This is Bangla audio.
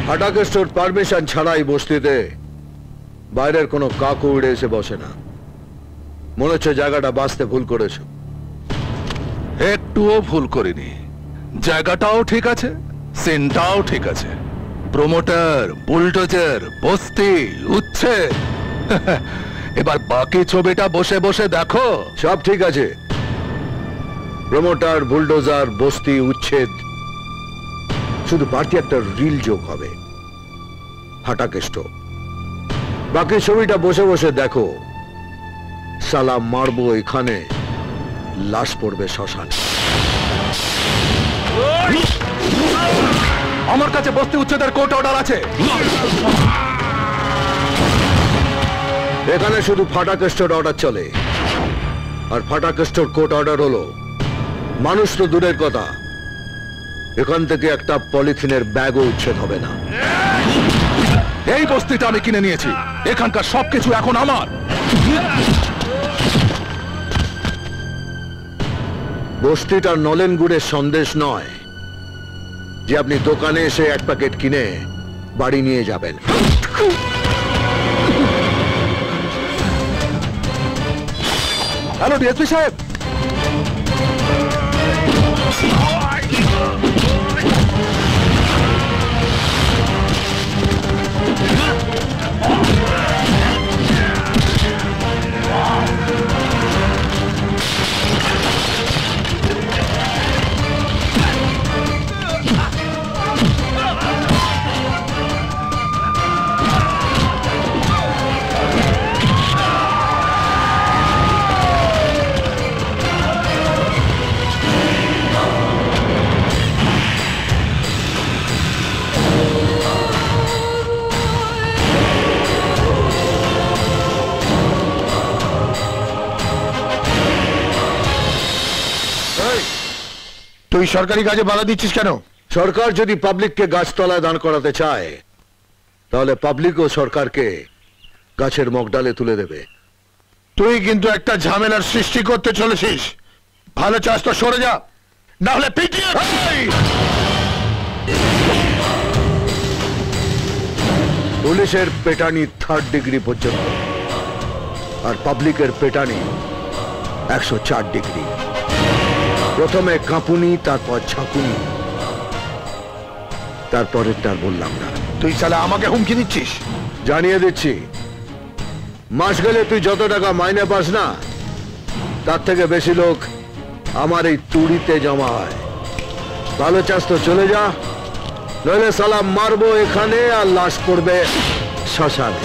হাটাকেস্টোর পারমিশন ছাড়াই বস্তিতে বাইরের কোনো কাকু উড়ে এসে বসে না। মনে হচ্ছে জায়গাটা বাঁচতে ভুল করেছো। একটুও ভুল করিনি। জায়গাটাও ঠিক আছে, সিনটাও ঠিক আছে। প্রমোটার, বুলডোজার, বস্তি, উচ্ছেদ। এবার বাকি ছবিটা বসে বসে দেখো। সব ঠিক আছে, প্রমোটার, বুলডোজার, বস্তি, উচ্ছেদ, শুধু বাড়তি একটা রিল যোগ হবে, হাটাকেস্টো। বাকি ছবিটা বসে বসে দেখো। সালা মারবো এখানে, লাশ পড়বে শ্মশানে। আমার কাছে বস্তি উচ্ছেদের কোর্ট অর্ডার আছে। এখানে শুধু ফাটাকেস্টোর অর্ডার চলে, আর ফাটাকেস্টোর কোর্ট অর্ডার হলো মানুষ তো দূরের কথা, এখান থেকে একটা পলিথিনের ব্যাগও উচ্ছেদ হবে না। এই বস্তিটা আমি কিনে নিয়েছি, এখানকার সবকিছু এখন আমার। বস্তিটা নলেন গুড়ের সন্দেশ নয় যে আপনি দোকানে এসে এক প্যাকেট কিনে বাড়ি নিয়ে যাবেন। হ্যালো ডিএসপি সাহেব। তুই সরকারি কাজে বাধা দিচ্ছিস কেন? সরকার যদি পাবলিককে গাছতলায় দাঁড় করাতে চায়, তাহলে পাবলিকও সরকারকে গাছের মগডালে তুলে দেবে। তুই কিন্তু একটা ঝামেলার সৃষ্টি করতে চলেছিস। ভালো চাস তো সরে যা, না হলে পিটিয়ে। পুলিশের পেটানি 3rd ডিগ্রি পর্যন্ত, আর পাবলিকের পেটানি 104 ডিগ্রি। প্রথমে কাঁপুনি, তারপর ঝাঁকুনি, তারপরেরটা বললাম না। তুই সালা আমাকে হুমকি দিচ্ছিস? জানিয়ে দিচ্ছি, মাস গেলে তুই যত টাকা মাইনে পাস না, তার থেকে বেশি লোক আমার এই তুড়িতে জমা হয়। ভালো চাস তো চলে যা, নইলে সালা মারবো এখানে আর লাশ পড়বে শ্মশানে।